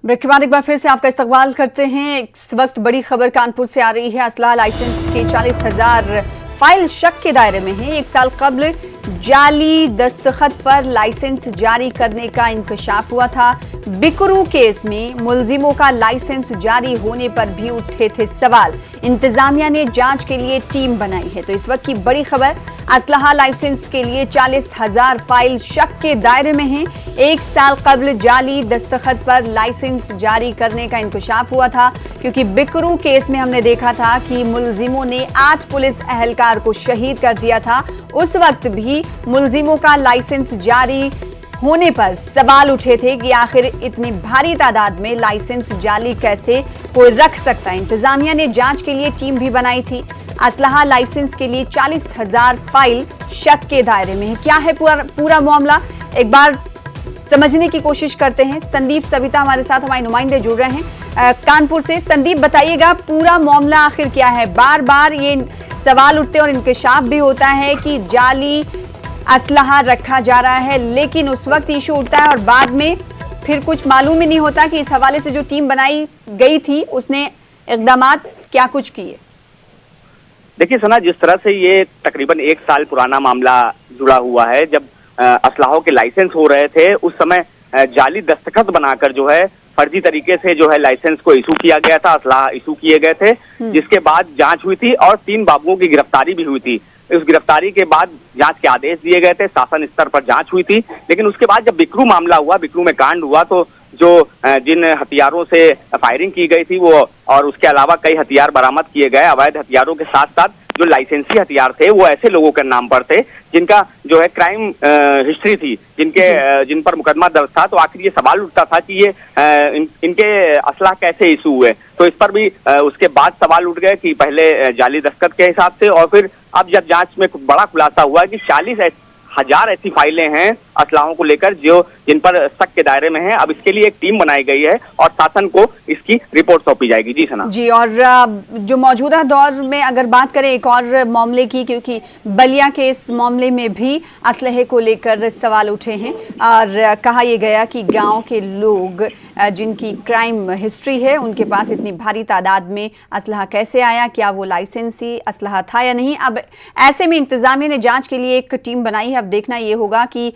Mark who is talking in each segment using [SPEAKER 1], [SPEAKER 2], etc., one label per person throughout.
[SPEAKER 1] Break के बाद एक बार फिर से आपका इस्तकबाल करते हैं। इस वक्त बड़ी खबर कानपुर से आ रही है। असलाह लाइसेंस के 40,000 फाइल शक के दायरे में है। 1 साल कबल जाली दस्तखत पर लाइसेंस जारी करने का इंकशाफ हुआ था। बिकरू केस में मुलजिमों का लाइसेंस जारी होने पर भी उठे थे सवाल। इंतजामिया ने जांच के लिए टीम बनाई है। तो इस वक्त की बड़ी खबर, असलहा लाइसेंस के लिए 40,000 फाइल शक के दायरे में हैं। 1 साल कबल जाली दस्तखत पर लाइसेंस जारी करने का इंकशाफ हुआ था, क्योंकि बिकरू केस में हमने देखा था कि मुलजिमों ने 8 पुलिस एहलकार को शहीद कर दिया था। उस वक्त भी मुलजिमों का लाइसेंस जारी होने पर सवाल उठे थे कि आखिर इतनी भारी तादाद में लाइसेंस जाली कैसे कोई रख सकता है। इंतजामिया ने जांच के लिए टीम भी बनाई थी। असलहा लाइसेंस के लिए 40,000 फाइल शक के दायरे में है। क्या है पूरा मामला, एक बार समझने की कोशिश करते हैं। संदीप सविता हमारे साथ, हमारे नुमाइंदे जुड़ रहे हैं कानपुर से। संदीप, बताइएगा पूरा मामला आखिर क्या है। बार बार ये सवाल उठते और इंकशाफ भी होता है कि जाली असलहा रखा जा रहा है, लेकिन उस वक्त इशू उठता है और बाद में फिर कुछ मालूम ही नहीं होता कि इस हवाले से जो टीम बनाई गई थी उसने इक़दामात क्या कुछ किए।
[SPEAKER 2] देखिए सना, जिस तरह से ये तकरीबन 1 साल पुराना मामला जुड़ा हुआ है, जब असलाहों के लाइसेंस हो रहे थे उस समय जाली दस्तखत बनाकर जो है फर्जी तरीके से जो है लाइसेंस को इशू किया गया था, असलाह इशू किए गए थे, जिसके बाद जांच हुई थी और 3 बाबुओं की गिरफ्तारी भी हुई थी। उस गिरफ्तारी के बाद जांच के आदेश दिए गए थे, शासन स्तर पर जांच हुई थी। लेकिन उसके बाद जब बिकरू मामला हुआ, बिकरू में कांड हुआ, तो जो जिन हथियारों से फायरिंग की गई थी वो और उसके अलावा कई हथियार बरामद किए गए। अवैध हथियारों के साथ साथ जो लाइसेंसी हथियार थे वो ऐसे लोगों के नाम पर थे जिनका जो है क्राइम हिस्ट्री थी, जिन पर मुकदमा दर्ज था। तो आखिर ये सवाल उठता था कि ये इनके असलाह कैसे इशू हुए। तो इस पर भी उसके बाद सवाल उठ गए कि पहले जाली दस्तखत के हिसाब से, और फिर अब जब जांच में बड़ा खुलासा हुआ कि 40,000 ऐसी फाइलें हैं असलाहों को लेकर जिन पर शक के दायरे में है। अब इसके लिए एक टीम बनाई गई है और शासन को इसकी रिपोर्ट सौंपी जाएगी। जी सना
[SPEAKER 1] जी, और जो मौजूदा दौर में अगर बात करें एक और मामले की, क्योंकि बलिया के इस मामले में भी असलहे को लेकर सवाल उठे हैं और कहा यह गया कि गांव के लोग जिनकी क्राइम हिस्ट्री है उनके पास इतनी भारी तादाद में असलहा कैसे आया, क्या वो लाइसेंसी असलहा था या नहीं। अब ऐसे में इंतजामिया ने जांच के लिए एक टीम बनाई है। अब देखना ये होगा कि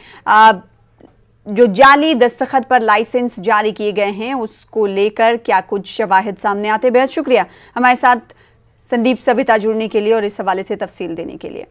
[SPEAKER 1] जो जाली दस्तखत पर लाइसेंस जारी किए गए हैं उसको लेकर क्या कुछ शवाहिद सामने आते। बेहद शुक्रिया हमारे साथ संदीप सविता जुड़ने के लिए और इस हवाले से तफसील देने के लिए।